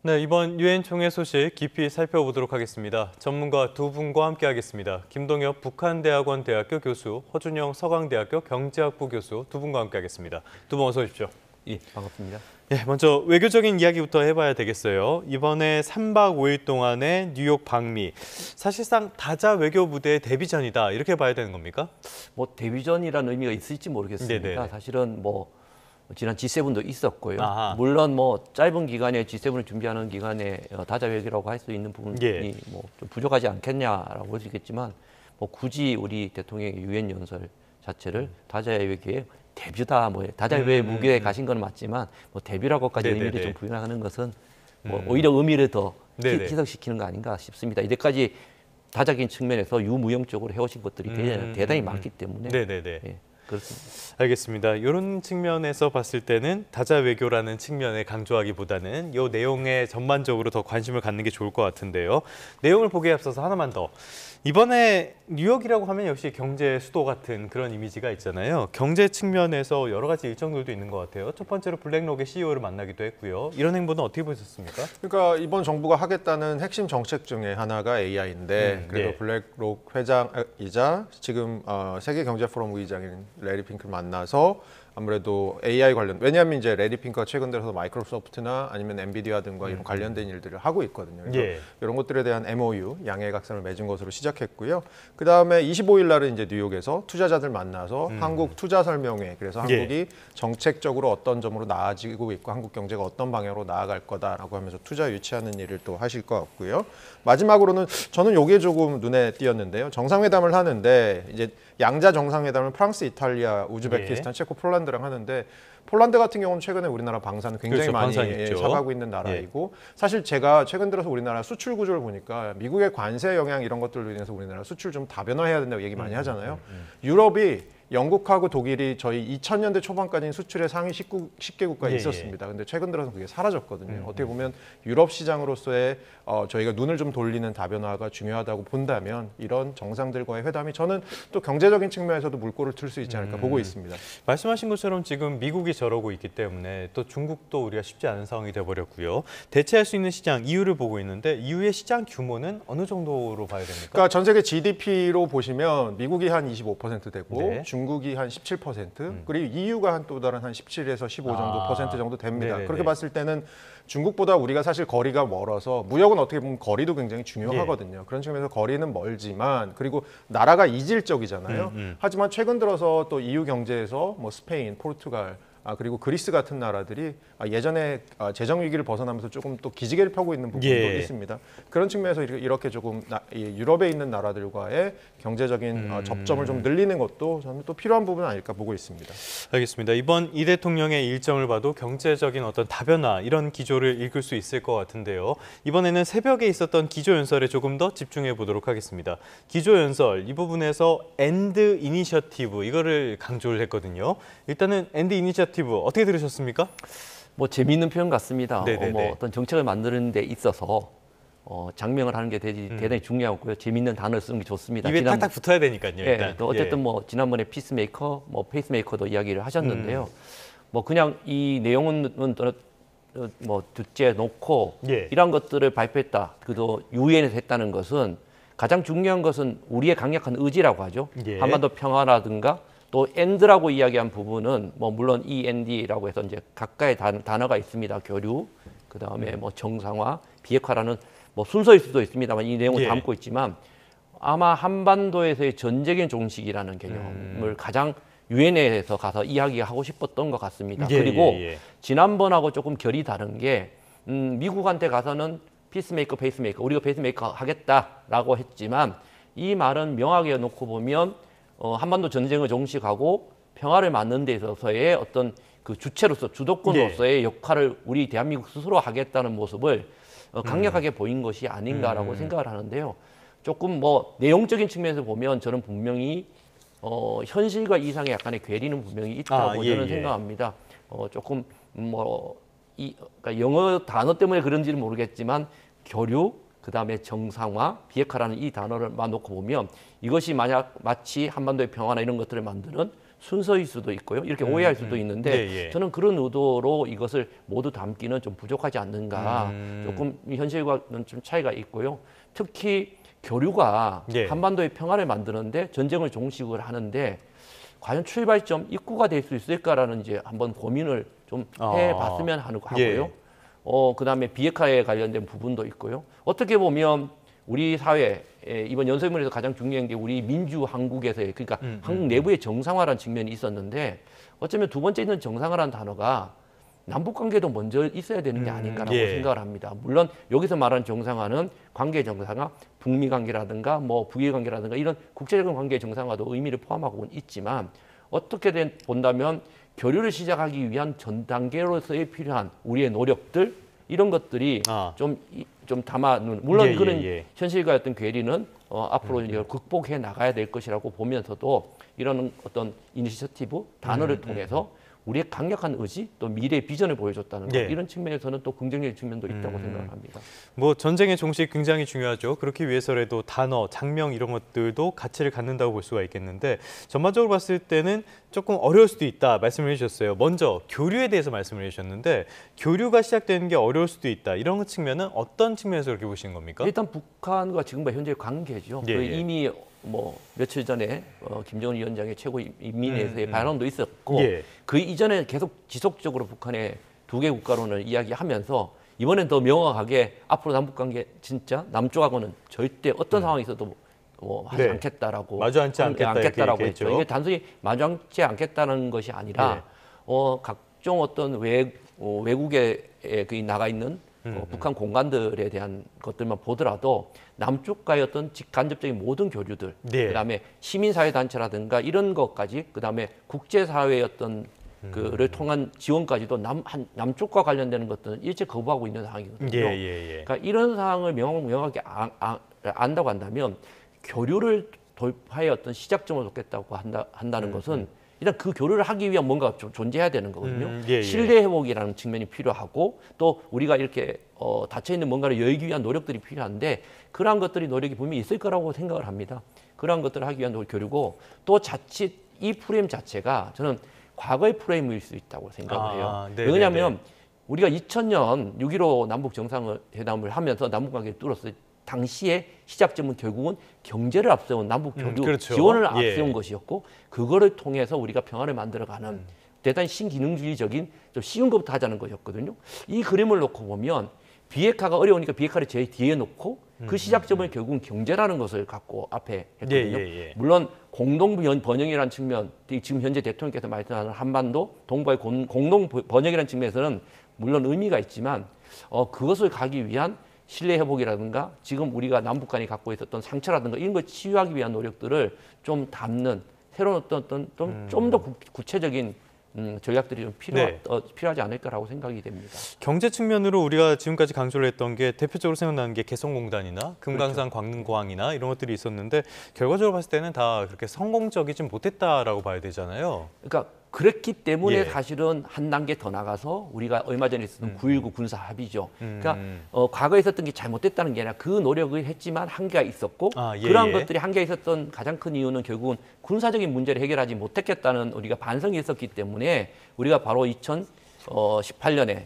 네, 이번 유엔 총회 소식 깊이 살펴보도록 하겠습니다. 전문가 두 분과 함께하겠습니다. 김동엽 북한대학원 대학교 교수, 허준영 서강대학교 경제학부 교수 두 분과 함께하겠습니다. 두 분 어서 오십시오. 예, 반갑습니다. 예, 먼저 외교적인 이야기부터 해봐야 되겠어요. 이번에 3박 5일 동안의 뉴욕 방미, 사실상 다자 외교 무대의 데뷔전이다 이렇게 봐야 되는 겁니까? 뭐 데뷔전이라는 의미가 있을지 모르겠습니다. 네네. 사실은 뭐 지난 G7도 있었고요. 아하. 물론 뭐 짧은 기간에 G7을 준비하는 기간에 다자 외교라고 할 수 있는 부분이 예. 뭐 좀 부족하지 않겠냐라고 볼 수 있겠지만 뭐 굳이 우리 대통령의 유엔 연설 자체를 다자 외교의 데뷔다, 뭐 다자 외교 무게에 가신 건 맞지만 뭐 데뷔라고까지 네네네. 의미를 좀 부여하는 것은 뭐 오히려 의미를 더 네네. 희석시키는 거 아닌가 싶습니다. 이때까지 다자적인 측면에서 유무형적으로 해오신 것들이 대단히 많기 때문에 네네네. 예, 그렇습니다. 알겠습니다. 이런 측면에서 봤을 때는 다자 외교라는 측면에 강조하기보다는 이 내용에 전반적으로 더 관심을 갖는 게 좋을 것 같은데요. 내용을 보기에 앞서서 하나만 더. 이번에 뉴욕이라고 하면 역시 경제 수도 같은 그런 이미지가 있잖아요. 경제 측면에서 여러 가지 일정들도 있는 것 같아요. 첫 번째로 블랙록의 CEO를 만나기도 했고요. 이런 행보는 어떻게 보셨습니까? 그러니까 이번 정부가 하겠다는 핵심 정책 중에 하나가 AI인데 그래서 네. 블랙록 회장이자 지금 세계경제포럼 의장인 레리 핑크를 만나서 아무래도 AI 관련, 왜냐하면 이제 레리 핑크가 최근 들어서 마이크로소프트나 아니면 엔비디아 등과 이런 관련된 일들을 하고 있거든요. 그래서 예. 이런 것들에 대한 MOU, 양해각서를 맺은 것으로 시작했고요. 그 다음에 25일 날은 이제 뉴욕에서 투자자들 만나서 한국 투자 설명회, 그래서 예. 한국이 정책적으로 어떤 점으로 나아지고 있고 한국 경제가 어떤 방향으로 나아갈 거다라고 하면서 투자 유치하는 일을 또 하실 것 같고요. 마지막으로는 저는 요게 조금 눈에 띄었는데요. 정상회담을 하는데 이제 양자 정상회담을 프랑스, 이탈리아, 우즈베키스탄, 예. 체코, 폴란드랑 하는데 폴란드 같은 경우는 최근에 우리나라 방사능 굉장히 그렇죠, 많이 방사능 있죠. 사가고 있는 나라이고 사실 제가 최근 들어서 우리나라 수출 구조를 보니까 미국의 관세 영향 이런 것들로 인해서 우리나라 수출 좀 다변화해야 된다고 얘기 많이 하잖아요. 유럽이 영국하고 독일이 저희 2000년대 초반까지는 수출의 상위 10개국가에 예, 있었습니다. 근데 최근 들어서 그게 사라졌거든요. 어떻게 보면 유럽 시장으로서의 저희가 눈을 좀 돌리는 다변화가 중요하다고 본다면 이런 정상들과의 회담이 저는 또 경제적인 측면에서도 물꼬를 틀 수 있지 않을까 보고 있습니다. 말씀하신 것처럼 지금 미국이 저러고 있기 때문에 또 중국도 우리가 쉽지 않은 상황이 돼버렸고요. 대체할 수 있는 시장, EU를 보고 있는데 EU의 시장 규모는 어느 정도로 봐야 됩니까? 그러니까 전 세계 GDP로 보시면 미국이 한 25% 되고 네. 중국이 한 17%, 그리고 EU가 한 또 다른 한 17에서 15 정도 퍼센트 정도 됩니다. 네네네. 그렇게 봤을 때는 중국보다 우리가 사실 거리가 멀어서 무역은 어떻게 보면 거리도 굉장히 중요하거든요. 그런 측면에서 거리는 멀지만 그리고 나라가 이질적이잖아요. 하지만 최근 들어서 또 EU 경제에서 뭐 스페인, 포르투갈 그리고 그리스 같은 나라들이 예전에 재정 위기를 벗어나면서 조금 또 기지개를 펴고 있는 부분도 예. 있습니다. 그런 측면에서 이렇게 조금 유럽에 있는 나라들과의 경제적인 접점을 좀 늘리는 것도 저는 또 필요한 부분 아닐까 보고 있습니다. 알겠습니다. 이번 이 대통령의 일정을 봐도 경제적인 어떤 다변화 이런 기조를 읽을 수 있을 것 같은데요. 이번에는 새벽에 있었던 기조연설에 조금 더 집중해 보도록 하겠습니다. 기조연설 이 부분에서 엔드 이니셔티브 이거를 강조를 했거든요. 일단은 엔드 이니셔티브 어떻게 들으셨습니까? 뭐 재미있는 표현 같습니다. 네네네. 뭐 어떤 정책을 만드는 데 있어서 장명을 하는 게 대단히 중요하고요. 재미있는 단어를 쓰는 게 좋습니다. 입에 탁탁 붙어야 되니까요. 예, 일단. 또 어쨌든 뭐 지난번에 피스메이커, 뭐 페이스메이커도 이야기를 하셨는데요. 뭐 그냥 이 내용은 뭐 둘째 놓고 예. 이런 것들을 발표했다. 그도 유엔에서 했다는 것은 가장 중요한 것은 우리의 강력한 의지라고 하죠. 예. 한반도 평화라든가 또 엔드라고 이야기한 부분은 뭐 물론 END라고 해서 이제 각각의 단어가 있습니다. 교류, 그 다음에 뭐 정상화, 비핵화라는 뭐 순서일 수도 있습니다만 이 내용을 예. 담고 있지만 아마 한반도에서의 전쟁의 종식이라는 개념을 가장 유엔에서 가서 이야기하고 싶었던 것 같습니다. 예, 그리고 예. 지난번하고 조금 결이 다른 게 미국한테 가서는 피스메이커, 페이스메이커, 우리가 페이스메이커 하겠다라고 했지만 이 말은 명확하게 놓고 보면 한반도 전쟁을 종식하고 평화를 만드는 데 있어서의 어떤 그 주체로서 주도권으로서의 역할을 우리 대한민국 스스로 하겠다는 모습을 강력하게 보인 것이 아닌가라고 생각을 하는데요. 조금 뭐 내용적인 측면에서 보면 저는 분명히 현실과 이상의 약간의 괴리는 분명히 있다고 저는 생각합니다. 조금 그러니까 영어 단어 때문에 그런지는 모르겠지만 교류, 그다음에 정상화, 비핵화라는 이 단어를 놓고 보면 이것이 만약 마치 한반도의 평화나 이런 것들을 만드는 순서일 수도 있고요. 이렇게 오해할 수도 있는데 예, 예. 저는 그런 의도로 이것을 모두 담기는 좀 부족하지 않는가. 조금 이 현실과는 좀 차이가 있고요. 특히 교류가 예. 한반도의 평화를 만드는데 전쟁을 종식을 하는데 과연 출발점 입구가 될 수 있을까라는 이제 한번 고민을 좀 해봤으면 하고요. 예. 그다음에 비핵화에 관련된 부분도 있고요. 어떻게 보면 우리 사회 이번 연설문에서 가장 중요한 게 우리 민주 한국에서의 그러니까 한국 내부의 정상화라는 측면이 있었는데 어쩌면 두 번째 있는 정상화라는 단어가 남북 관계도 먼저 있어야 되는 게 아닌가라고 예. 생각을 합니다. 물론 여기서 말하는 정상화는 관계 정상화, 북미 관계라든가 뭐 북일 관계라든가 이런 국제적인 관계 정상화도 의미를 포함하고 있지만 어떻게 본다면 교류를 시작하기 위한 전 단계로서의 필요한 우리의 노력들 이런 것들이 좀 담아놓은 물론 예, 그런 예, 예. 현실과 어떤 괴리는 앞으로 이걸 극복해 나가야 될 것이라고 보면서도 이런 어떤 이니셔티브 단어를 통해서 우리의 강력한 의지 또 미래의 비전을 보여줬다는 것 예. 이런 측면에서는 또 긍정적인 측면도 있다고 생각을 합니다. 뭐 전쟁의 종식 굉장히 중요하죠. 그렇기 위해서라도 단어, 장명 이런 것들도 가치를 갖는다고 볼 수가 있겠는데 전반적으로 봤을 때는 조금 어려울 수도 있다 말씀을 해주셨어요. 먼저 교류에 대해서 말씀을 해주셨는데 교류가 시작되는 게 어려울 수도 있다. 이런 측면은 어떤 측면에서 그렇게 보시는 겁니까? 일단 북한과 지금과 현재의 관계죠. 예, 그 예. 이미 뭐 며칠 전에 김정은 위원장의 최고인민회에서의 발언도 있었고 예. 그 이전에 계속 지속적으로 북한의 두 개 국가론을 이야기하면서 이번엔 더 명확하게 앞으로 남북 관계 진짜 남쪽하고는 절대 어떤 상황이 있어도 뭐 하지 네. 않겠다라고 마주 앉지 않겠다 이렇게 않겠다라고 했죠. 얘기했죠. 이게 단순히 마주 앉지 않겠다는 것이 아니라 각종 어떤 외국에 그 나가 있는 북한 공간들에 대한 것들만 보더라도 남쪽과의 어떤 직간접적인 모든 교류들, 네. 그다음에 시민사회 단체라든가 이런 것까지, 그다음에 국제사회의 어떤 그를 통한 지원까지도 남쪽과 관련되는 것들은 일체 거부하고 있는 상황이거든요. 그러니까 이런 상황을 명확하게 안다고 한다면 교류를 돌파의 어떤 시작점을 놓겠다고 한다는 것은 일단 그 교류를 하기 위한 뭔가 좀 존재해야 되는 거거든요. 신뢰 회복이라는 측면이 필요하고 또 우리가 이렇게 닫혀 있는 뭔가를 열기 위한 노력들이 필요한데 그러한 것들이 노력이 분명히 있을 거라고 생각을 합니다. 그러한 것들을 하기 위한 교류고 또 자칫 이 프레임 자체가 저는 과거의 프레임일 수 있다고 생각을 해요. 왜냐하면 우리가 2000년 6.15 남북 정상회담을 하면서 남북 관계를 뚫었을 당시에 시작점은 결국은 경제를 앞세운 남북 교류 그렇죠. 지원을 앞세운 것이었고 그거를 통해서 우리가 평화를 만들어가는 대단히 신기능주의적인 좀 쉬운 것부터 하자는 것이었거든요. 이 그림을 놓고 보면 비핵화가 어려우니까 비핵화를 제일 뒤에 놓고 그 시작점을 결국은 경제라는 것을 갖고 앞에 했거든요. 물론 공동 번영이라는 측면, 지금 현재 대통령께서 말씀하는 한반도 동북아의 공동 번영이라는 측면에서는 물론 의미가 있지만 그것을 가기 위한 신뢰 회복이라든가 지금 우리가 남북 간이 갖고 있었던 상처라든가 이런 걸 치유하기 위한 노력들을 좀 담는 새로운 어떤 좀 더 구체적인 전략들이 좀 필요하지 않을까라고 생각이 됩니다. 경제 측면으로 우리가 지금까지 강조를 했던 게 대표적으로 생각나는 게 개성공단이나 금강산 광능공항이나 이런 것들이 있었는데 결과적으로 봤을 때는 다 그렇게 성공적이지 못했다라고 봐야 되잖아요. 그러니까 그랬기 때문에 사실은 한 단계 더 나가서 우리가 얼마 전에 있었던 9.19 군사 합의죠. 그러니까 과거에 있었던 게 잘못됐다는 게 아니라 그 노력을 했지만 한계가 있었고 그러한 것들이 한계가 있었던 가장 큰 이유는 결국은 군사적인 문제를 해결하지 못했겠다는 우리가 반성이 있었기 때문에 우리가 바로 2018년에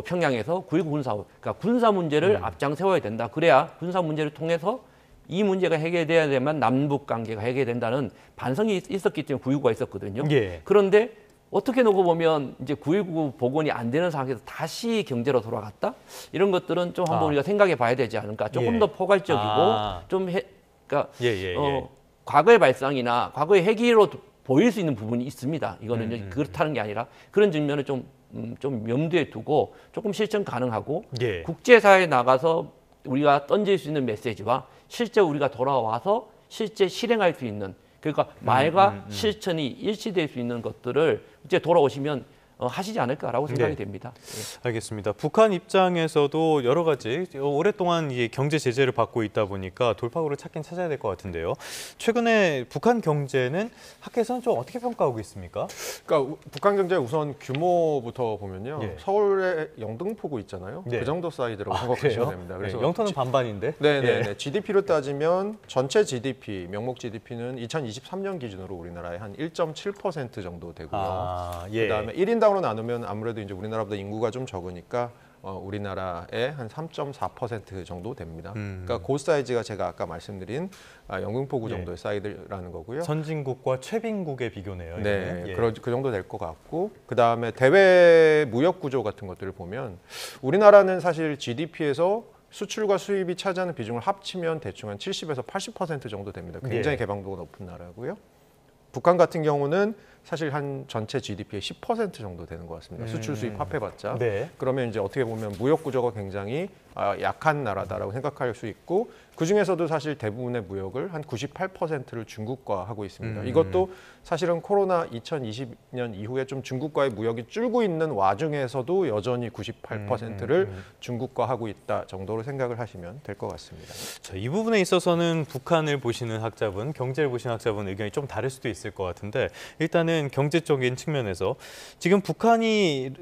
평양에서 9.19 군사, 그러니까 군사 문제를 앞장세워야 된다. 그래야 군사 문제를 통해서 이 문제가 해결돼야 되면 남북 관계가 해결된다는 반성이 있었기 때문에 9.19가 있었거든요. 그런데 어떻게 놓고 보면 이제 9.19 복원이 안 되는 상황에서 다시 경제로 돌아갔다? 이런 것들은 좀 한번 우리가 생각해 봐야 되지 않을까. 조금 더 포괄적이고 좀 그러니까 과거의 발상이나 과거의 해결로 보일 수 있는 부분이 있습니다. 이거는 그렇다는 게 아니라 그런 측면을 좀 염두에 두고 조금 실천 가능하고 국제사회에 나가서 우리가 던질 수 있는 메시지와 실제 우리가 돌아와서 실제 실행할 수 있는 그러니까 말과 실천이 일치될 수 있는 것들을 이제 돌아오시면 하시지 않을까라고 생각이 네. 됩니다. 알겠습니다. 북한 입장에서도 여러 가지 오랫동안 이 경제 제재를 받고 있다 보니까 돌파구를 찾긴 찾아야 될 것 같은데요. 최근에 북한 경제는 학계에서는 좀 어떻게 평가하고 있습니까? 그러니까 북한 경제 우선 규모부터 보면요. 예. 서울의 영등포구 있잖아요. 네. 그 정도 사이즈라고 아, 생각하시면 그래요? 됩니다. 네, 그래서 영토는 반반인데. 네네네. GDP로 따지면 전체 GDP, 명목 GDP는 2023년 기준으로 우리나라의 한 1.7% 정도 되고요. 아, 예. 그다음에 1인당으로 나누면 아무래도 이제 우리나라보다 인구가 좀 적으니까 우리나라의 한 3.4% 정도 됩니다. 그러니까 그 사이즈가 제가 아까 말씀드린 영등포구 예. 정도의 사이즈라는 거고요. 선진국과 최빈국의 비교네요. 네, 이거는. 예. 그 정도 될 것 같고 그 다음에 대외 무역 구조 같은 것들을 보면 우리나라는 사실 GDP에서 수출과 수입이 차지하는 비중을 합치면 대충 한 70에서 80% 정도 됩니다. 굉장히 예. 개방도가 높은 나라고요. 북한 같은 경우는 사실 한 전체 GDP의 10% 정도 되는 것 같습니다. 수출 수입 합해봤자. 네. 그러면 이제 어떻게 보면 무역 구조가 굉장히 약한 나라다라고 생각할 수 있고 그 중에서도 사실 대부분의 무역을 한 98%를 중국과 하고 있습니다. 이것도 사실은 코로나 2020년 이후에 좀 중국과의 무역이 줄고 있는 와중에서도 여전히 98%를 중국과 하고 있다 정도로 생각을 하시면 될 것 같습니다. 자, 이 부분에 있어서는 북한을 보시는 학자분, 경제를 보시는 학자분 의견이 좀 다를 수도 있을 것 같은데 일단은 경제적인 측면에서 지금 북한이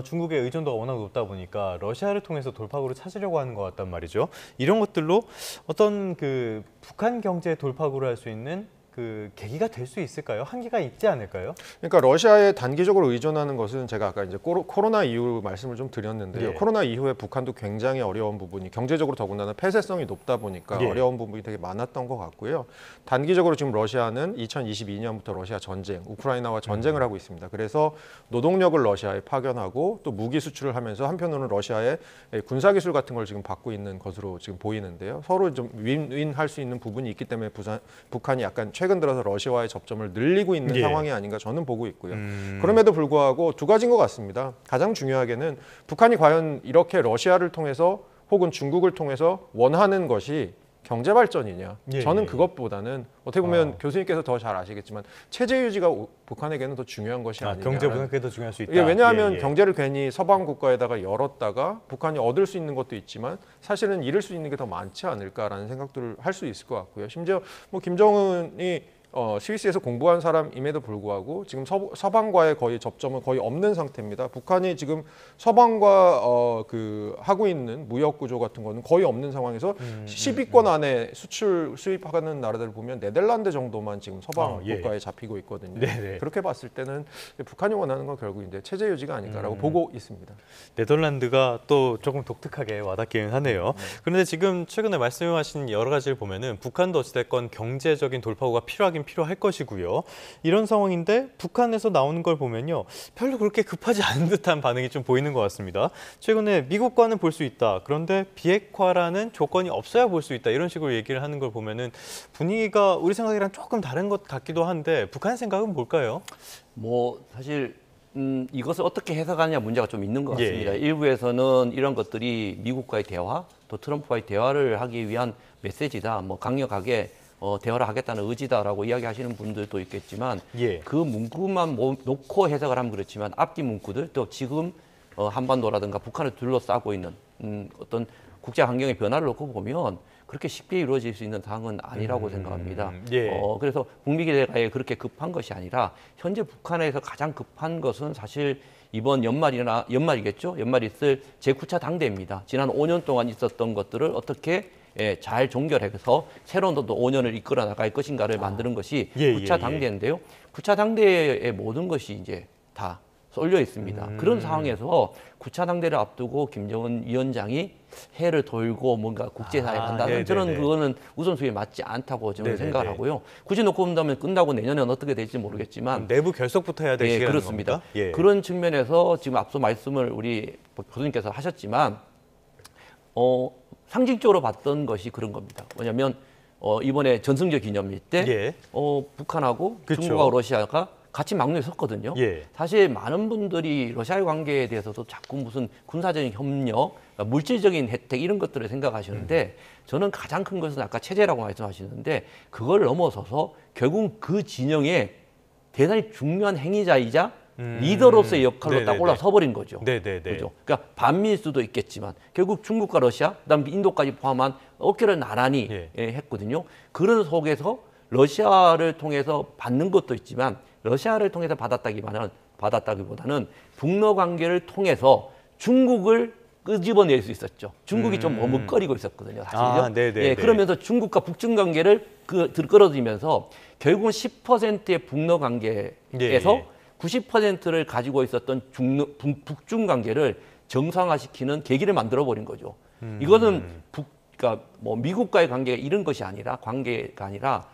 중국의 의존도가 워낙 높다 보니까 러시아를 통해서 돌파구를 찾으려고 하는 것 같단 말이죠. 이런 것들로 어떤 그 북한 경제 돌파구를 할 수 있는 그 계기가 될 수 있을까요? 한계가 있지 않을까요? 그러니까 러시아에 단기적으로 의존하는 것은 제가 아까 이제 코로나 이후 말씀을 좀 드렸는데요. 예. 코로나 이후에 북한도 굉장히 어려운 부분이 경제적으로 더군다나 폐쇄성이 높다 보니까 예. 어려운 부분이 되게 많았던 것 같고요. 단기적으로 지금 러시아는 2022년부터 러시아 전쟁, 우크라이나와 전쟁을 하고 있습니다. 그래서 노동력을 러시아에 파견하고 또 무기 수출을 하면서 한편으로는 러시아의 군사 기술 같은 걸 지금 받고 있는 것으로 지금 보이는데요. 서로 좀 윈윈할 수 있는 부분이 있기 때문에 북한이 약간 최근 들어서 러시아와의 접점을 늘리고 있는 예. 상황이 아닌가 저는 보고 있고요. 그럼에도 불구하고 두 가지인 것 같습니다. 가장 중요하게는 북한이 과연 이렇게 러시아를 통해서 혹은 중국을 통해서 원하는 것이 경제 발전이냐? 예, 저는 예. 그것보다는 어떻게 보면 교수님께서 더 잘 아시겠지만 체제 유지가 북한에게는 더 중요한 것이 아니냐. 경제보다는 그게 더 중요할 수 있다. 이게 왜냐하면 예, 예. 경제를 괜히 서방 국가에다가 열었다가 북한이 얻을 수 있는 것도 있지만 사실은 잃을 수 있는 게 더 많지 않을까라는 생각들을 할 수 있을 것 같고요. 심지어 뭐 김정은이 스위스에서 공부한 사람임에도 불구하고 지금 서방과의 거의 접점은 거의 없는 상태입니다. 북한이 지금 서방과 하고 있는 무역 구조 같은 거는 거의 없는 상황에서 10위권 안에 수출 수입하는 나라들을 보면 네덜란드 정도만 지금 서방 예. 국가에 잡히고 있거든요. 네네. 그렇게 봤을 때는 북한이 원하는 건 결국 이제 체제 유지가 아닐까라고 보고 있습니다. 네덜란드가 또 조금 독특하게 와닿기는 하네요. 그런데 지금 최근에 말씀하신 여러 가지를 보면은 북한도 어찌됐건 경제적인 돌파구가 필요할 것이고요. 이런 상황인데 북한에서 나오는 걸 보면요. 별로 그렇게 급하지 않은 듯한 반응이 좀 보이는 것 같습니다. 최근에 미국과는 볼 수 있다. 그런데 비핵화라는 조건이 없어야 볼 수 있다. 이런 식으로 얘기를 하는 걸 보면은 분위기가 우리 생각이랑 조금 다른 것 같기도 한데 북한 생각은 뭘까요? 뭐 사실 이것을 어떻게 해석하느냐 문제가 좀 있는 것 예, 같습니다. 예. 일부에서는 이런 것들이 미국과의 대화, 또 트럼프와의 대화를 하기 위한 메시지다. 뭐 강력하게 대화를 하겠다는 의지다라고 이야기하시는 분들도 있겠지만 예. 그 문구만 놓고 해석을 하면 그렇지만 앞뒤 문구들 또 지금 한반도라든가 북한을 둘러싸고 있는 어떤 국제 환경의 변화를 놓고 보면 그렇게 쉽게 이루어질 수 있는 사항은 아니라고 생각합니다. 예. 그래서 북미 대화에 그렇게 급한 것이 아니라 현재 북한에서 가장 급한 것은 사실 이번 연말이겠죠. 연말에 있을 제9차 당대입니다. 지난 5년 동안 있었던 것들을 어떻게 잘 종결해서 새로운 또 5년을 이끌어 나갈 것인가를 만드는 것이 예, 9차 예. 당대인데요. 9차 당대의 모든 것이 이제 다 쏠려 있습니다. 그런 상황에서 9차 당대를 앞두고 김정은 위원장이 해를 돌고 뭔가 국제사회에 간다는 저는 그거는 우선순위에 맞지 않다고 저는 네네네. 생각을 하고요. 굳이 놓고 본다면 끝나고 내년에는 어떻게 될지 모르겠지만 내부 결속부터 해야 될 예, 시간인 그렇습니다. 겁니까? 예. 그런 측면에서 지금 앞서 말씀을 우리 교수님께서 하셨지만 상징적으로 봤던 것이 그런 겁니다. 뭐냐면 이번에 전승절 기념일 때 예. 북한하고 그쵸. 중국하고 러시아가 같이 막론에 섰거든요. 예. 사실 많은 분들이 러시아의 관계에 대해서도 자꾸 무슨 군사적인 협력, 물질적인 혜택 이런 것들을 생각하시는데 저는 가장 큰 것은 아까 체제라고 말씀하시는데 그걸 넘어서서 결국 그 진영의 대단히 중요한 행위자이자 리더로서의 역할로 딱 네네네. 올라서 버린 거죠. 네네네. 그죠? 그러니까 반미일 수도 있겠지만 결국 중국과 러시아, 그다음 인도까지 포함한 어깨를 나란히 예. 했거든요. 그런 속에서 러시아를 통해서 받는 것도 있지만 러시아를 통해서 받았다기보다는 북러 관계를 통해서 중국을 끄집어낼 수 있었죠. 중국이 좀 머뭇거리고 있었거든요, 사실요. 아, 네네네. 예, 그러면서 중국과 북중 관계를 끌어들이면서 결국은 10%의 북러 관계에서 예. 90%를 가지고 있었던 북중 관계를 정상화시키는 계기를 만들어 버린 거죠. 이거는 그러니까 뭐 미국과의 관계가 이런 것이 아니라 관계가 아니라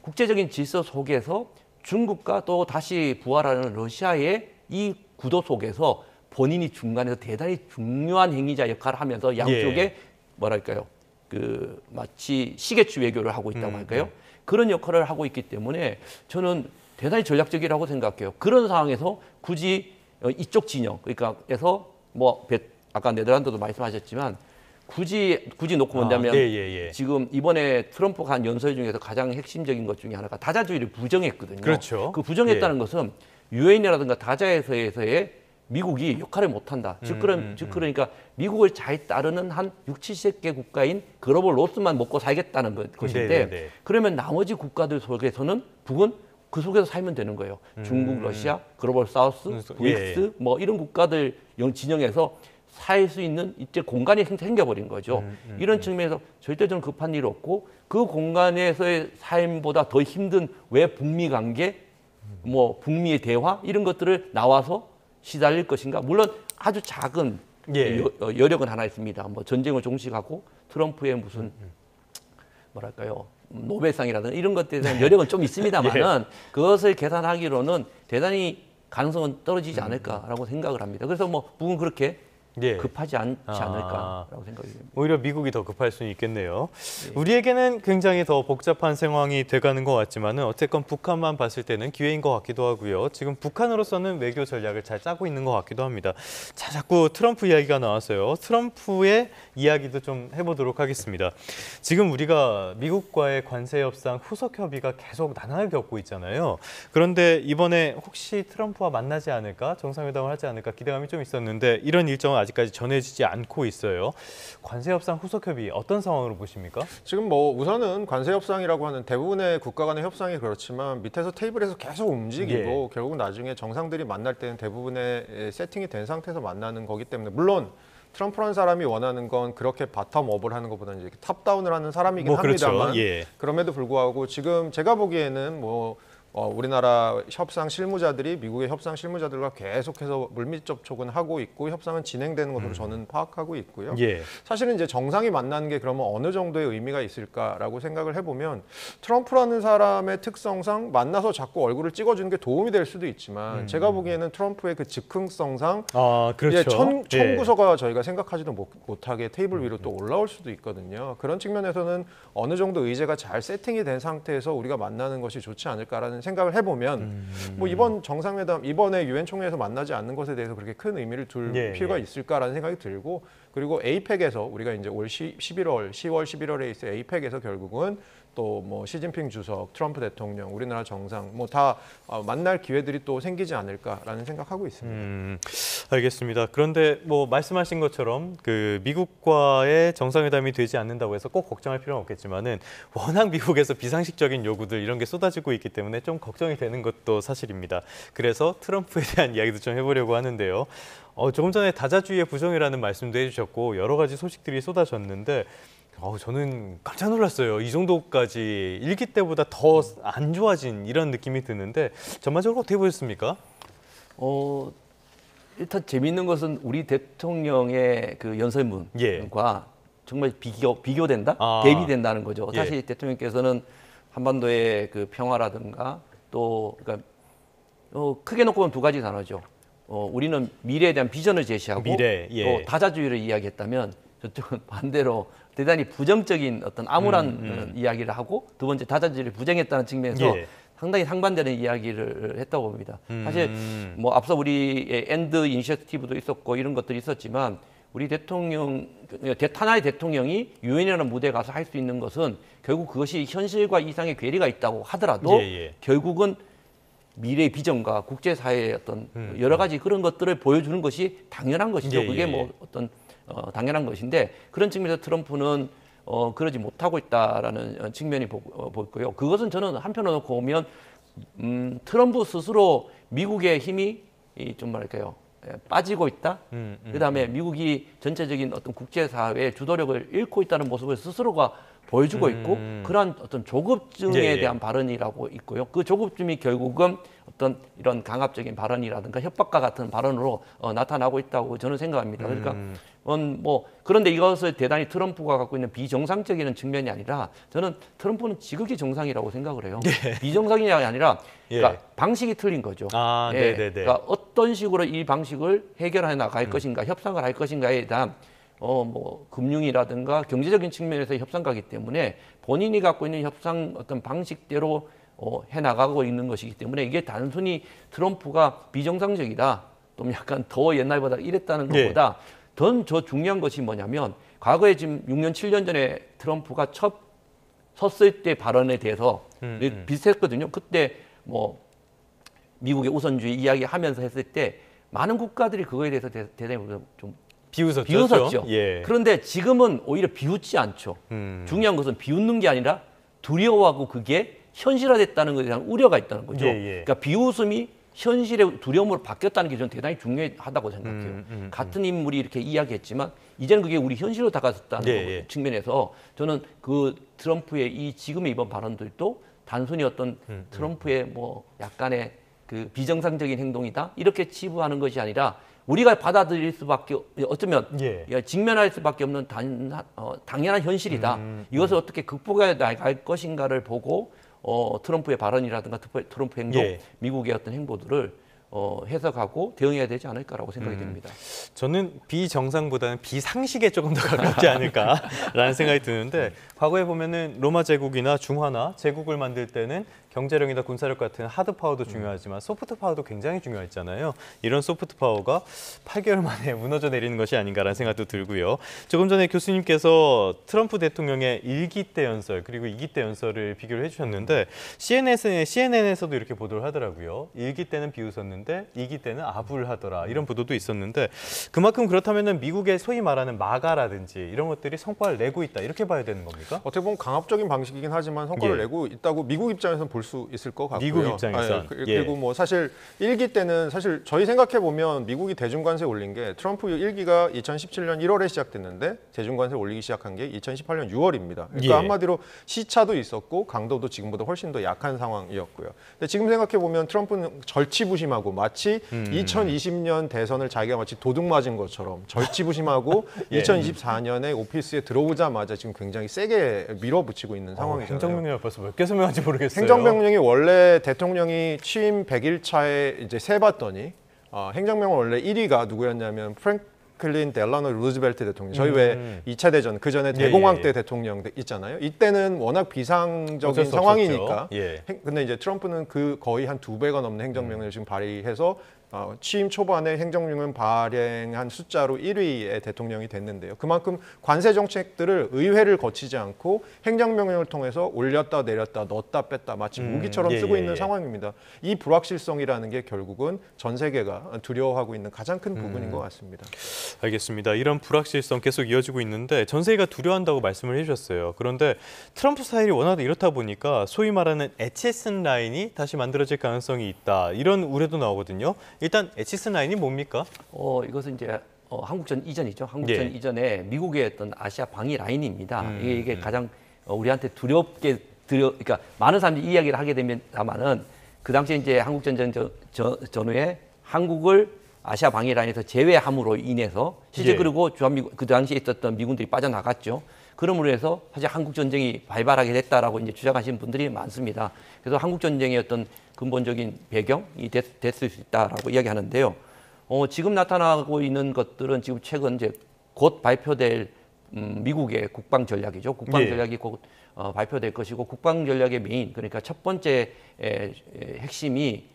국제적인 질서 속에서 중국과 또 다시 부활하는 러시아의 이 구도 속에서 본인이 중간에서 대단히 중요한 행위자 역할을 하면서 양쪽에 예. 뭐랄까요, 그 마치 시계추 외교를 하고 있다고 할까요? 그런 역할을 하고 있기 때문에 저는 대단히 전략적이라고 생각해요. 그런 상황에서 굳이 이쪽 진영, 그러니까 해서 뭐 아까 네덜란드도 말씀하셨지만 굳이 놓고 본다면 예. 지금 이번에 트럼프가 한 연설 중에서 가장 핵심적인 것 중에 하나가 다자주의를 부정했거든요. 그렇죠. 그 부정했다는 것은 유엔이라든가 다자에서의 미국이 역할을 못한다. 즉 그러니까 미국을 잘 따르는 한 60, 70개 국가인 글로벌 로스만 먹고 살겠다는 것인데 네네네. 그러면 나머지 국가들 속에서는 북은 그 속에서 살면 되는 거예요. 중국, 러시아, 글로벌 사우스, 브릭스 뭐 이런 국가들 진영에서 살 수 있는 이제 공간이 생겨버린 거죠. 이런 측면에서 절대적으로 급한 일 없고 그 공간에서의 삶보다 더 힘든 왜 북미 관계, 뭐 북미의 대화 이런 것들을 나와서 시달릴 것인가? 물론 아주 작은 예. 여력은 하나 있습니다. 뭐 전쟁을 종식하고 트럼프의 무슨 뭐랄까요? 노벨상이라든가 이런 것들에 대한 여력은 좀 있습니다만은 그것을 계산하기로는 대단히 가능성은 떨어지지 않을까라고 생각을 합니다. 그래서 뭐 북은 그렇게 예. 급하지 않지 않을까라고 생각이 듭니다. 오히려 미국이 더 급할 수는 있겠네요. 우리에게는 굉장히 더 복잡한 상황이 돼가는 것 같지만은 어쨌건 북한만 봤을 때는 기회인 것 같기도 하고요. 지금 북한으로서는 외교 전략을 잘 짜고 있는 것 같기도 합니다. 자, 자꾸 트럼프 이야기가 나왔어요. 트럼프의 이야기도 좀 해보도록 하겠습니다. 지금 우리가 미국과의 관세 협상 후속 협의가 계속 난항을 겪고 있잖아요. 그런데 이번에 혹시 트럼프와 만나지 않을까, 정상회담을 하지 않을까 기대감이 좀 있었는데 이런 일정은 아직까지 전해지지 않고 있어요. 관세 협상 후속 협의 어떤 상황으로 보십니까? 지금 뭐 우선은 관세 협상이라고 하는 대부분의 국가 간의 협상이 그렇지만 밑에서 테이블에서 계속 움직이고 결국 나중에 정상들이 만날 때는 대부분의 세팅이 된 상태에서 만나는 거기 때문에 물론 트럼프라는 사람이 원하는 건 그렇게 바텀업을 하는 것보다는 이제 탑다운을 하는 사람이긴 합니다만 그렇죠. 그럼에도 불구하고 지금 제가 보기에는 뭐 우리나라 협상 실무자들이 미국의 협상 실무자들과 계속해서 물밑 접촉은 하고 있고 협상은 진행되는 것으로 저는 파악하고 있고요. 사실은 이제 정상이 만나는 게 그러면 어느 정도의 의미가 있을까라고 생각을 해보면 트럼프라는 사람의 특성상 만나서 자꾸 얼굴을 찍어주는 게 도움이 될 수도 있지만 제가 보기에는 트럼프의 그 즉흥성상 그렇죠. 청구서가 저희가 생각하지도 못하게 테이블 위로 또 올라올 수도 있거든요. 그런 측면에서는 어느 정도 의제가 잘 세팅이 된 상태에서 우리가 만나는 것이 좋지 않을까라는 생각을 해보면 뭐 이번 정상회담 이번에 유엔 총회에서 만나지 않는 것에 대해서 그렇게 큰 의미를 둘 필요가 있을까라는 생각이 들고 그리고 에이펙에서 우리가 이제 올 10월 11월에 있을 에이펙에서 결국은 또 뭐 시진핑 주석, 트럼프 대통령, 우리나라 정상 뭐 다 만날 기회들이 또 생기지 않을까라는 생각하고 있습니다. 알겠습니다. 그런데 뭐 말씀하신 것처럼 그 미국과의 정상회담이 되지 않는다고 해서 꼭 걱정할 필요는 없겠지만은 워낙 미국에서 비상식적인 요구들 이런 게 쏟아지고 있기 때문에 좀 걱정이 되는 것도 사실입니다. 그래서 트럼프에 대한 이야기도 좀 해보려고 하는데요. 조금 전에 다자주의의 부정이라는 말씀도 해주셨고 여러 가지 소식들이 쏟아졌는데 저는 깜짝 놀랐어요. 이 정도까지 일기 때보다 더 안 좋아진 이런 느낌이 드는데 전반적으로 어떻게 보셨습니까? 일단 재미있는 것은 우리 대통령의 그 연설문과 정말 비교된다, 대비된다는 거죠. 사실 대통령께서는 한반도의 그 평화라든가 또 그러니까 크게 놓고 보면 두 가지 단어죠. 우리는 미래에 대한 비전을 제시하고 또 다자주의를 이야기했다면 저쪽은 반대로 대단히 부정적인 어떤 암울한 이야기를 하고 두 번째 다자주의를 부정했다는 측면에서 상당히 상반되는 이야기를 했다고 봅니다. 사실 뭐 앞서 우리의 엔드 이니셔티브도 있었고 이런 것들이 있었지만 우리 하나의 대통령이 유엔이라는 무대에 가서 할 수 있는 것은 결국 그것이 현실과 이상의 괴리가 있다고 하더라도 결국은 미래의 비전과 국제사회의 어떤 여러 가지 그런 것들을 보여주는 것이 당연한 것이죠. 예, 그게 예. 뭐 어떤 당연한 것인데 그런 측면에서 트럼프는 그러지 못하고 있다라는 측면이 보이고요. 그것은 저는 한편으로 놓고 보면 트럼프 스스로 미국의 힘이 좀 뭐랄까요 빠지고 있다. 그다음에 미국이 전체적인 어떤 국제사회의 주도력을 잃고 있다는 모습을 스스로가 보여주고 있고 그러한 어떤 조급증에 예, 예. 대한 발언이라고 있고요. 그 조급증이 결국은 어떤 이런 강압적인 발언이라든가 협박과 같은 발언으로 나타나고 있다고 저는 생각합니다. 그러니까 뭐 그런데 이것을 대단히 트럼프가 갖고 있는 비정상적인 측면이 아니라 저는 트럼프는 지극히 정상이라고 생각을 해요. 비정상이 아니라 그러니까 예. 방식이 틀린 거죠. 아, 예, 네네네. 그러니까 어떤 식으로 이 방식을 해결해 나갈 것인가, 협상을 할 것인가에 대한 뭐 금융이라든가 경제적인 측면에서 협상가기 때문에 본인이 갖고 있는 협상 어떤 방식대로 해 나가고 있는 것이기 때문에 이게 단순히 트럼프가 비정상적이다, 좀 약간 더 옛날보다 이랬다는 예. 것보다 더 중요한 것이 뭐냐면 과거에 지금 6년, 7년 전에 트럼프가 첫 섰을 때 발언에 대해서 비슷했거든요. 그때 뭐 미국의 우선주의 이야기하면서 했을 때 많은 국가들이 그거에 대해서 대단히 좀 비웃었죠. 예. 그런데 지금은 오히려 비웃지 않죠. 중요한 것은 비웃는 게 아니라 두려워하고 그게 현실화됐다는 것에 대한 우려가 있다는 거죠. 예, 예. 그러니까 비웃음이 현실의 두려움으로 바뀌었다는 게 저는 대단히 중요하다고 생각해요. 같은 인물이 이렇게 이야기했지만 이제는 그게 우리 현실로 다가섰다는 예, 예. 측면에서 저는 그 트럼프의 이 지금의 이번 발언들도 단순히 어떤 트럼프의 뭐 약간의 그 비정상적인 행동이다 이렇게 치부하는 것이 아니라 우리가 받아들일 수밖에 어쩌면 예. 직면할 수밖에 없는 당연한 현실이다. 이것을 어떻게 극복해 나갈 것인가를 보고 트럼프의 발언이라든가 트럼프 행동, 예. 미국의 어떤 행보들을 해석하고 대응해야 되지 않을까라고 생각이 됩니다. 저는 비정상보다는 비상식에 조금 더 가깝지 않을까라는 생각이 드는데 과거에 보면은 로마 제국이나 중화나 제국을 만들 때는 경제력이나 군사력 같은 하드 파워도 중요하지만 소프트 파워도 굉장히 중요했잖아요. 이런 소프트 파워가 8개월 만에 무너져 내리는 것이 아닌가라는 생각도 들고요. 조금 전에 교수님께서 트럼프 대통령의 1기 때 연설 그리고 2기 때 연설을 비교를 해주셨는데 CNN에서도 이렇게 보도를 하더라고요. 1기 때는 비웃었는데 2기 때는 아부하더라 이런 보도도 있었는데 그만큼 그렇다면 미국의 소위 말하는 마가라든지 이런 것들이 성과를 내고 있다 이렇게 봐야 되는 겁니까? 어떻게 보면 강압적인 방식이긴 하지만 성과를 예. 내고 있다고 미국 입장에서는 볼 수 있을 것 같고요. 미국 입장에선. 그리고 뭐 사실 1기 때는 사실 저희 생각해 보면 미국이 대중관세 올린 게 트럼프 1기가 2017년 1월에 시작됐는데 대중관세 올리기 시작한 게 2018년 6월입니다. 그러니까 예. 한마디로 시차도 있었고 강도도 지금보다 훨씬 더 약한 상황이었고요. 근데 지금 생각해 보면 트럼프는 절치부심하고 마치 2020년 대선을 자기가 마치 도둑 맞은 것처럼 절치부심하고 예. 2024년에 오피스에 들어오자마자 지금 굉장히 세게 밀어붙이고 있는 상황이잖아요. 행정명령을 벌써 몇 개 설명한지 모르겠어요. 행정명령이 원래 대통령이 취임 100일 차에 이제 세봤더니 행정명령 원래 1위가 누구였냐면 프랭클린 델라노 루즈벨트 대통령. 저희 왜 2차 대전 그 전에 대공황 예. 때 대통령 있잖아요. 이때는 워낙 어쩔 비상적인 수 상황이니까. 없었죠. 예. 근데 이제 트럼프는 그 거의 한 2배가 넘는 행정명령을 지금 발의해서 취임 초반에 행정명령 발행한 숫자로 1위의 대통령이 됐는데요. 그만큼 관세 정책들을 의회를 거치지 않고 행정명령을 통해서 올렸다 내렸다 넣었다 뺐다 마치 무기처럼 쓰고 있는 상황입니다. 이 불확실성이라는 게 결국은 전 세계가 두려워하고 있는 가장 큰 부분인 것 같습니다. 알겠습니다. 이런 불확실성 계속 이어지고 있는데 전 세계가 두려워한다고 말씀을 해주셨어요. 그런데 트럼프 스타일이 워낙 이렇다 보니까 소위 말하는 에치슨 라인이 다시 만들어질 가능성이 있다. 이런 우려도 나오거든요. 일단 에치슨 라인이 뭡니까? 이것은 이제 한국전 이전이죠. 한국전 예. 이전에 미국의 어떤 아시아 방위 라인입니다. 이게 가장 우리한테 그러니까 많은 사람들이 이야기를 하게 되면 다만은 그 당시에 이제 한국전쟁 전후에 한국을 아시아 방위 라인에서 제외함으로 인해서 실제 예. 그리고 주한미국 그 당시에 있었던 미군들이 빠져나갔죠. 그러므로 해서 사실 한국 전쟁이 발발하게 됐다라고 이제 주장하시는 분들이 많습니다. 그래서 한국 전쟁의 어떤 근본적인 배경이 됐을 수 있다라고 이야기하는데요. 지금 나타나고 있는 것들은 지금 최근 이제 곧 발표될 미국의 국방 전략이죠. 국방 전략이 곧 발표될 것이고 국방 전략의 메인 그러니까 첫 번째 핵심이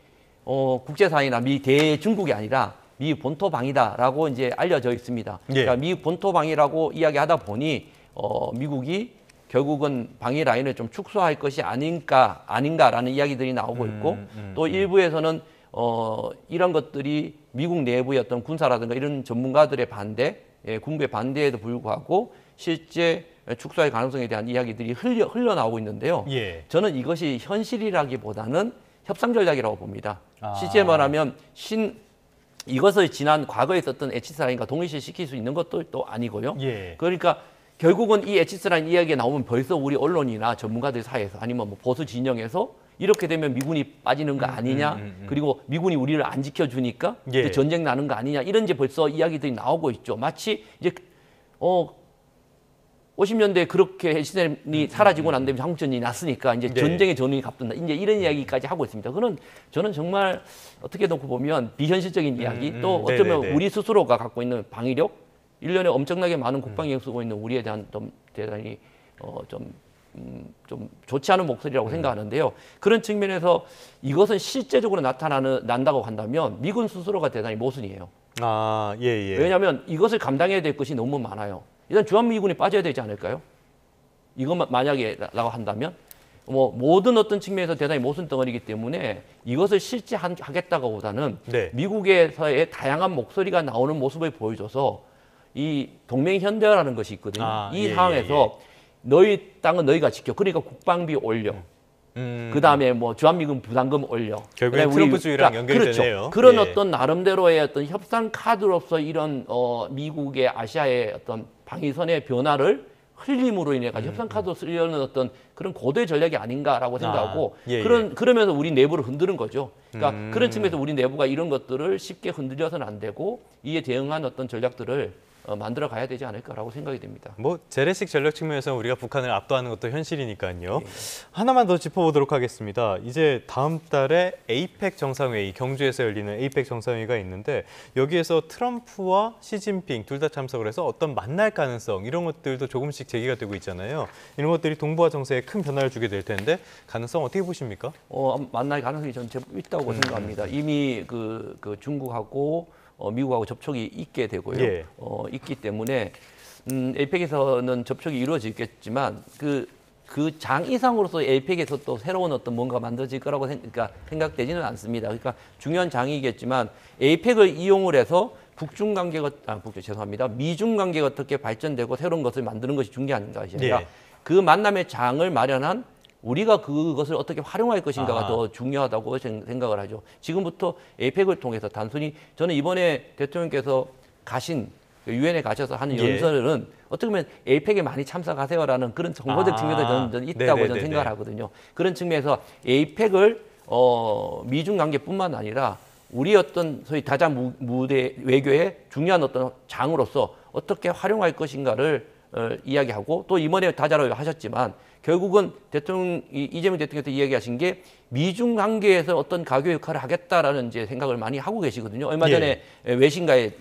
국제사회나 미 대중국이 아니라 미 본토방위다라고 이제 알려져 있습니다. 예. 그러니까 미 본토방위라고 이야기하다 보니 미국이 결국은 방위 라인을 좀 축소할 것이 아닌가라는 이야기들이 나오고 있고 또 일부에서는 이런 것들이 미국 내부의 어떤 군사라든가 이런 전문가들의 반대, 군부의 반대에도 불구하고 실제 축소할 가능성에 대한 이야기들이 흘러나오고 있는데요. 예. 저는 이것이 현실이라기보다는 협상 전략이라고 봅니다. 실제 말하면 이것을 지난 과거에 있었던 에치스라인과 동일시시킬 수 있는 것도 또 아니고요. 예. 그러니까 결국은 이 에치스라인 이야기가 나오면 벌써 우리 언론이나 전문가들 사이에서 아니면 뭐 보수 진영에서 이렇게 되면 미군이 빠지는 거 아니냐, 그리고 미군이 우리를 안 지켜주니까 예. 또 전쟁 나는 거 아니냐, 이런 이제 벌써 이야기들이 나오고 있죠. 마치 이제 50년대에 그렇게 에치스라인이 사라지고 난 다음에 한국전쟁이 났으니까 이제 네. 전쟁의 전운이 갚든다. 이제 이런 이야기까지 하고 있습니다. 그건 저는 정말 어떻게 놓고 보면 비현실적인 이야기, 또 어쩌면 네네네. 우리 스스로가 갖고 있는 방위력, 1년에 엄청나게 많은 국방력 쓰고 있는 우리에 대한 좀 대단히 좀 좋지 않은 목소리라고 생각하는데요. 그런 측면에서 이것은 실제적으로 난다고 한다면 미군 스스로가 대단히 모순이에요. 아, 예, 예. 왜냐하면 이것을 감당해야 될 것이 너무 많아요. 일단 주한미군이 빠져야 되지 않을까요? 이것만 만약에라고 한다면 모든 어떤 측면에서 대단히 모순 덩어리이기 때문에 이것을 실제 하겠다고 보다는 네. 미국에서의 다양한 목소리가 나오는 모습을 보여줘서 이 동맹 현대화라는 것이 있거든요. 이 상황에서 너희 땅은 너희가 지켜. 그러니까 국방비 올려. 그 다음에 뭐 주한미군 부담금 올려. 결국엔 트럼프주의랑 연결이 그렇죠. 되네요. 그런 예. 어떤 나름대로의 어떤 협상 카드로서 이런 미국의 아시아의 어떤 방위선의 변화를 흘림으로 인해 가지고 협상 카드로 쓰려는 어떤 그런 고도의 전략이 아닌가라고 생각하고 예, 예. 그러면서 우리 내부를 흔드는 거죠. 그러니까 그런 측면에서 우리 내부가 이런 것들을 쉽게 흔들려서는 안 되고 이에 대응한 어떤 전략들을 만들어 가야 되지 않을까라고 생각이 됩니다. 뭐 재래식 전력 측면에서 우리가 북한을 압도하는 것도 현실이니까요. 하나만 더 짚어보도록 하겠습니다. 이제 다음 달에 에이펙 정상회의, 경주에서 열리는 에이펙 정상회의가 있는데 여기에서 트럼프와 시진핑 둘 다 참석을 해서 어떤 만날 가능성 이런 것들도 조금씩 제기가 되고 있잖아요. 이런 것들이 동북아 정세에 큰 변화를 주게 될 텐데 가능성 어떻게 보십니까? 만날 가능성이 저는 제법 있다고 생각합니다. 이미 그 중국하고 미국하고 접촉이 있게 되고요. 예. 있기 때문에 에이펙에서는 접촉이 이루어지겠지만 그 장 이상으로서 에이펙에서 또 새로운 어떤 뭔가 만들어질 거라고 생각되지는 않습니다. 그러니까 중요한 장이겠지만 에이펙을 이용을 해서 북중 관계가 미중 관계가 어떻게 발전되고 새로운 것을 만드는 것이 중요한 것이 아니라 예. 그 만남의 장을 마련한 우리가 그것을 어떻게 활용할 것인가가 더 중요하다고 생각을 하죠. 지금부터 에이펙을 통해서 단순히 저는 이번에 대통령께서 가신 유엔에 가셔서 하는 예. 연설은 어떻게 보면 에이펙에 많이 참석하세요 라는 그런 정보적 측면도 저는 있다고 저는 생각을 하거든요. 그런 측면에서 에이펙을 미중 관계뿐만 아니라 우리 어떤 소위 다자 무대 외교의 중요한 어떤 장으로서 어떻게 활용할 것인가를 이야기하고 또 이번에 다자로 하셨지만 결국은 이재명 대통령께서 이야기하신 게 미중 관계에서 어떤 가교 역할을 하겠다라는 이제 생각을 많이 하고 계시거든요. 얼마 전에 외신과의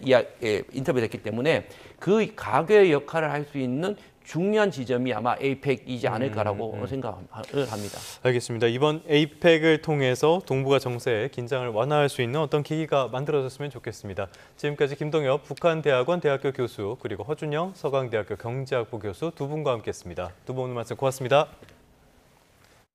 인터뷰를 했기 때문에 그 가교의 역할을 할 수 있는 중요한 지점이 아마 에이펙이지 않을까라고 생각을 합니다. 알겠습니다. 이번 에이펙을 통해서 동북아 정세의 긴장을 완화할 수 있는 어떤 계기가 만들어졌으면 좋겠습니다. 지금까지 김동엽 북한대학원 대학교 교수 그리고 허준영 서강대학교 경제학부 교수 두 분과 함께했습니다. 두 분 오늘 말씀 고맙습니다.